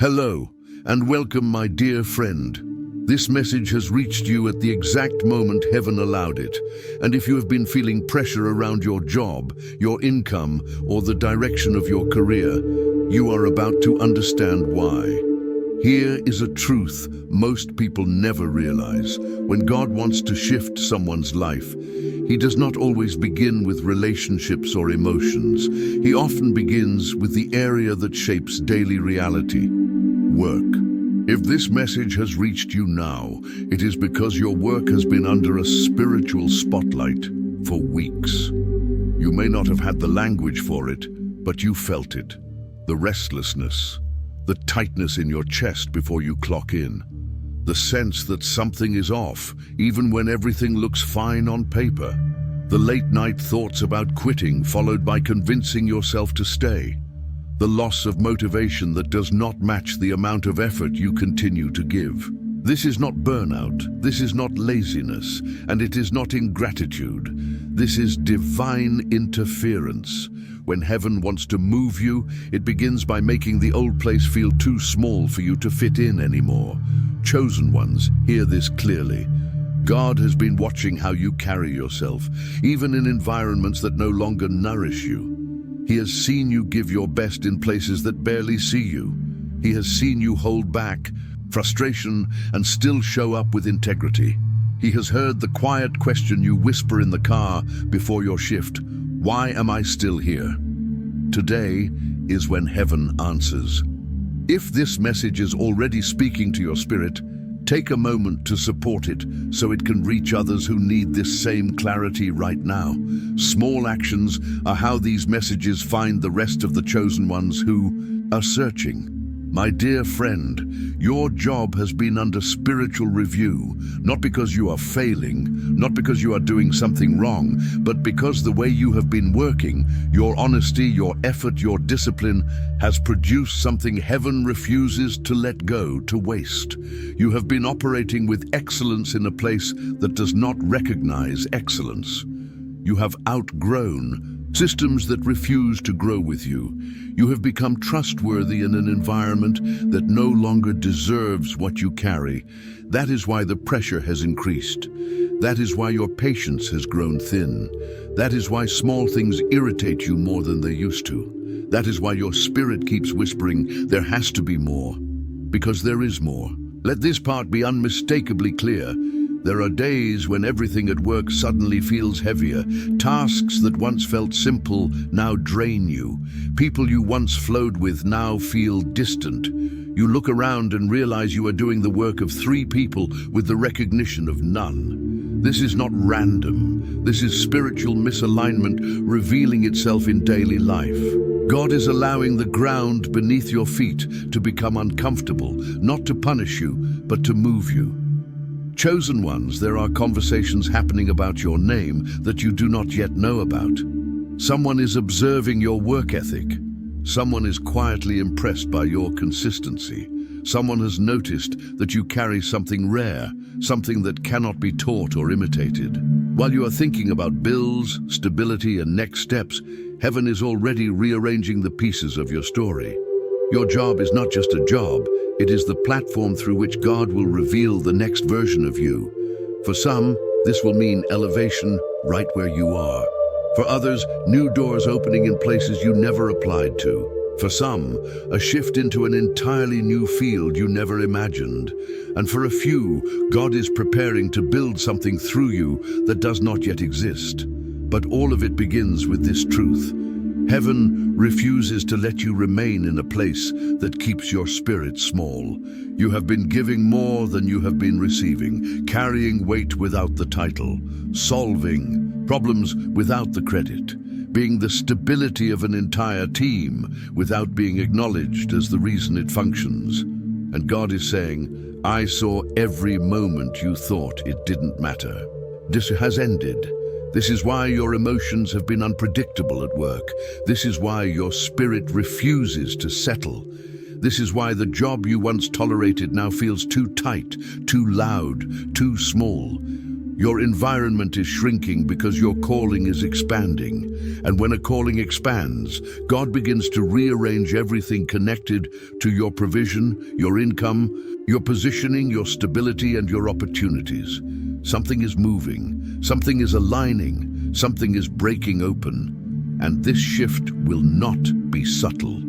Hello, and welcome, my dear friend. This message has reached you at the exact moment heaven allowed it, and if you have been feeling pressure around your job, your income, or the direction of your career, you are about to understand why. Here is a truth most people never realize. When God wants to shift someone's life, He does not always begin with relationships or emotions. He often begins with the area that shapes daily reality: work. If this message has reached you now, it is because your work has been under a spiritual spotlight for weeks. You may not have had the language for it, but you felt it. The restlessness, the tightness in your chest before you clock in, the sense that something is off, even when everything looks fine on paper, the late-night thoughts about quitting followed by convincing yourself to stay, the loss of motivation that does not match the amount of effort you continue to give. This is not burnout, this is not laziness, and it is not ingratitude. This is divine interference. When heaven wants to move you, it begins by making the old place feel too small for you to fit in anymore. Chosen ones, hear this clearly. God has been watching how you carry yourself, even in environments that no longer nourish you. He has seen you give your best in places that barely see you. He has seen you hold back frustration and still show up with integrity. He has heard the quiet question you whisper in the car before your shift: why am I still here? Today is when heaven answers. If this message is already speaking to your spirit, take a moment to support it so it can reach others who need this same clarity right now. Small actions are how these messages find the rest of the chosen ones who are searching. My dear friend, your job has been under spiritual review, not because you are failing, not because you are doing something wrong, but because the way you have been working, your honesty, your effort, your discipline, has produced something heaven refuses to let go, to waste. You have been operating with excellence in a place that does not recognize excellence. You have outgrown systems that refuse to grow with you. You have become trustworthy in an environment that no longer deserves what you carry. That is why the pressure has increased. That is why your patience has grown thin. That is why small things irritate you more than they used to. That is why your spirit keeps whispering, there has to be more. Because there is more. Let this part be unmistakably clear. There are days when everything at work suddenly feels heavier. Tasks that once felt simple now drain you. People you once flowed with now feel distant. You look around and realize you are doing the work of 3 people with the recognition of none. This is not random. This is spiritual misalignment revealing itself in daily life. God is allowing the ground beneath your feet to become uncomfortable, not to punish you, but to move you. Chosen ones, there are conversations happening about your name that you do not yet know about. Someone is observing your work ethic. Someone is quietly impressed by your consistency. Someone has noticed that you carry something rare, something that cannot be taught or imitated. While you are thinking about bills, stability, and next steps, heaven is already rearranging the pieces of your story. Your job is not just a job, it is the platform through which God will reveal the next version of you. For some, this will mean elevation right where you are. For others, new doors opening in places you never applied to. For some, a shift into an entirely new field you never imagined. And for a few, God is preparing to build something through you that does not yet exist. But all of it begins with this truth. Heaven refuses to let you remain in a place that keeps your spirit small. You have been giving more than you have been receiving, carrying weight without the title, solving problems without the credit, being the stability of an entire team without being acknowledged as the reason it functions. And God is saying, I saw every moment you thought it didn't matter. This has ended. This is why your emotions have been unpredictable at work. This is why your spirit refuses to settle. This is why the job you once tolerated now feels too tight, too loud, too small. Your environment is shrinking because your calling is expanding. And when a calling expands, God begins to rearrange everything connected to your provision, your income, your positioning, your stability, and your opportunities. Something is moving, something is aligning, something is breaking open, and this shift will not be subtle.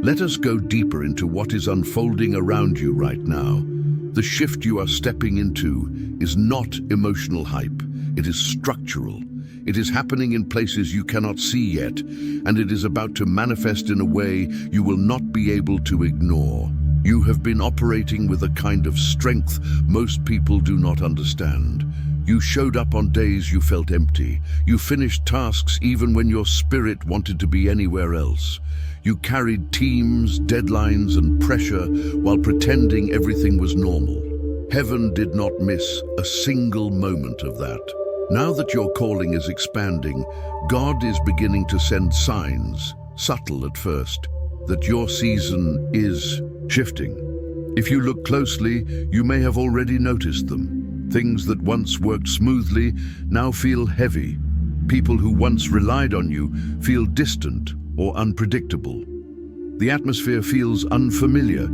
Let us go deeper into what is unfolding around you right now. The shift you are stepping into is not emotional hype. It is structural. It is happening in places you cannot see yet, and it is about to manifest in a way you will not be able to ignore. You have been operating with a kind of strength most people do not understand. You showed up on days you felt empty. You finished tasks even when your spirit wanted to be anywhere else. You carried teams, deadlines, and pressure while pretending everything was normal. Heaven did not miss a single moment of that. Now that your calling is expanding, God is beginning to send signs, subtle at first, that your season is shifting. If you look closely, you may have already noticed them. Things that once worked smoothly now feel heavy. People who once relied on you feel distant or unpredictable. The atmosphere feels unfamiliar,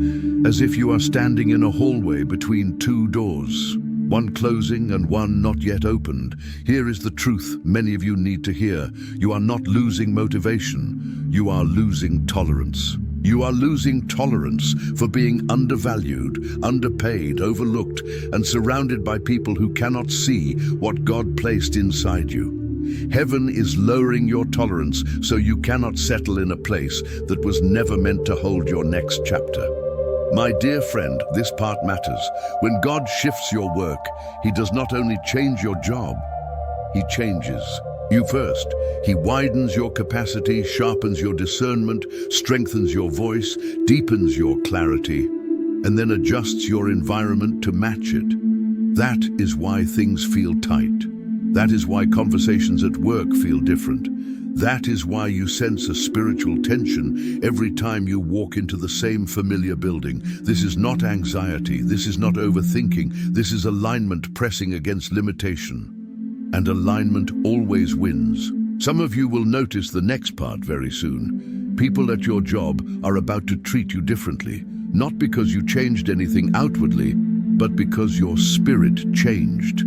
as if you are standing in a hallway between two doors, one closing and one not yet opened. Here is the truth many of you need to hear. You are not losing motivation. You are losing tolerance. You are losing tolerance for being undervalued, underpaid, overlooked, and surrounded by people who cannot see what God placed inside you. Heaven is lowering your tolerance so you cannot settle in a place that was never meant to hold your next chapter. My dear friend, this part matters. When God shifts your work, He does not only change your job, He changes you first. He widens your capacity, sharpens your discernment, strengthens your voice, deepens your clarity, and then adjusts your environment to match it. That is why things feel tight. That is why conversations at work feel different. That is why you sense a spiritual tension every time you walk into the same familiar building. This is not anxiety. This is not overthinking. This is alignment pressing against limitation. And alignment always wins. Some of you will notice the next part very soon. People at your job are about to treat you differently, not because you changed anything outwardly, but because your spirit changed.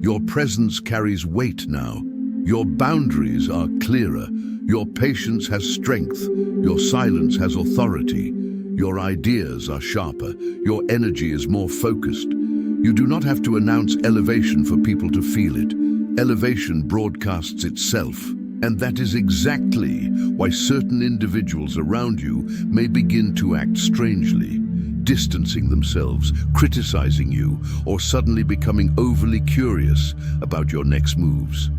Your presence carries weight now. Your boundaries are clearer. Your patience has strength. Your silence has authority. Your ideas are sharper. Your energy is more focused. You do not have to announce elevation for people to feel it. Elevation broadcasts itself. And that is exactly why certain individuals around you may begin to act strangely, distancing themselves, criticizing you, or suddenly becoming overly curious about your next moves.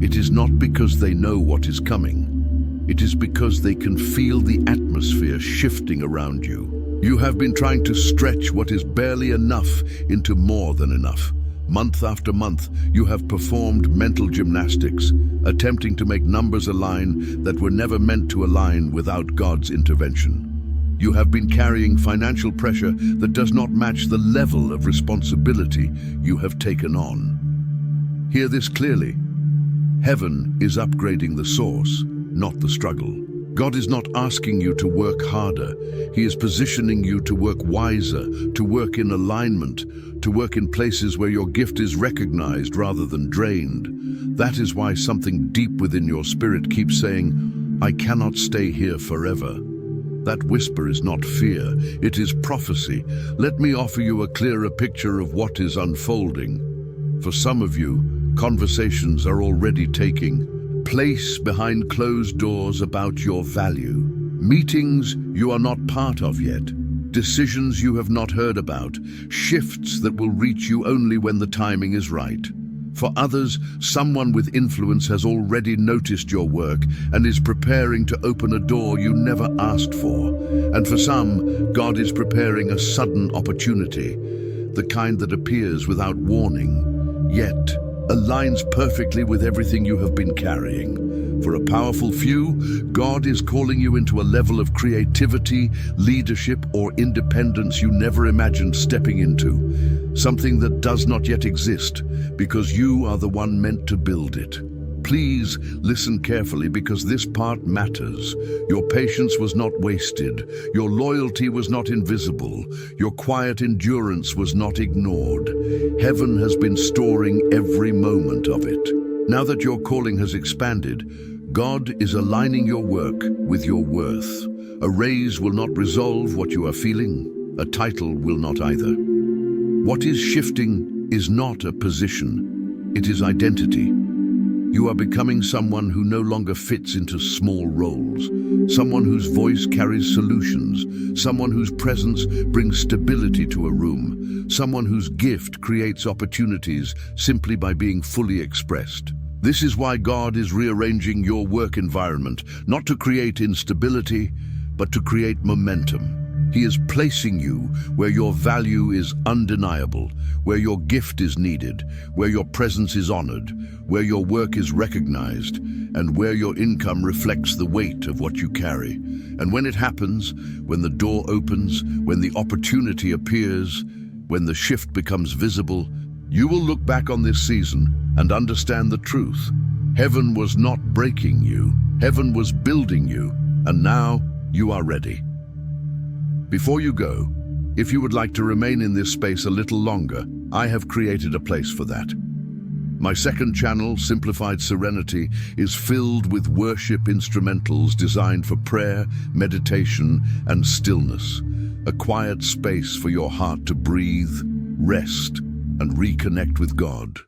It is not because they know what is coming. It is because they can feel the atmosphere shifting around you. You have been trying to stretch what is barely enough into more than enough. Month after month, you have performed mental gymnastics, attempting to make numbers align that were never meant to align without God's intervention. You have been carrying financial pressure that does not match the level of responsibility you have taken on. Hear this clearly. Heaven is upgrading the source, not the struggle. God is not asking you to work harder. He is positioning you to work wiser, to work in alignment, to work in places where your gift is recognized rather than drained. That is why something deep within your spirit keeps saying, "I cannot stay here forever." That whisper is not fear, it is prophecy. Let me offer you a clearer picture of what is unfolding. For some of you, conversations are already taking place behind closed doors about your value. Meetings you are not part of yet. Decisions you have not heard about. Shifts that will reach you only when the timing is right. For others, someone with influence has already noticed your work and is preparing to open a door you never asked for. And for some, God is preparing a sudden opportunity, the kind that appears without warning, yet aligns perfectly with everything you have been carrying. For a powerful few, God is calling you into a level of creativity, leadership, or independence you never imagined stepping into. Something that does not yet exist, because you are the one meant to build it. Please listen carefully, because this part matters. Your patience was not wasted. Your loyalty was not invisible. Your quiet endurance was not ignored. Heaven has been storing every moment of it. Now that your calling has expanded, God is aligning your work with your worth. A raise will not resolve what you are feeling. A title will not either. What is shifting is not a position. It is identity. You are becoming someone who no longer fits into small roles, someone whose voice carries solutions, someone whose presence brings stability to a room, someone whose gift creates opportunities simply by being fully expressed. This is why God is rearranging your work environment, not to create instability, but to create momentum. He is placing you where your value is undeniable, where your gift is needed, where your presence is honored, where your work is recognized, and where your income reflects the weight of what you carry. And when it happens, when the door opens, when the opportunity appears, when the shift becomes visible, you will look back on this season and understand the truth. Heaven was not breaking you, heaven was building you, and now you are ready. Before you go, if you would like to remain in this space a little longer, I have created a place for that. My second channel, Simplified Serenity, is filled with worship instrumentals designed for prayer, meditation, and stillness. A quiet space for your heart to breathe, rest, and reconnect with God.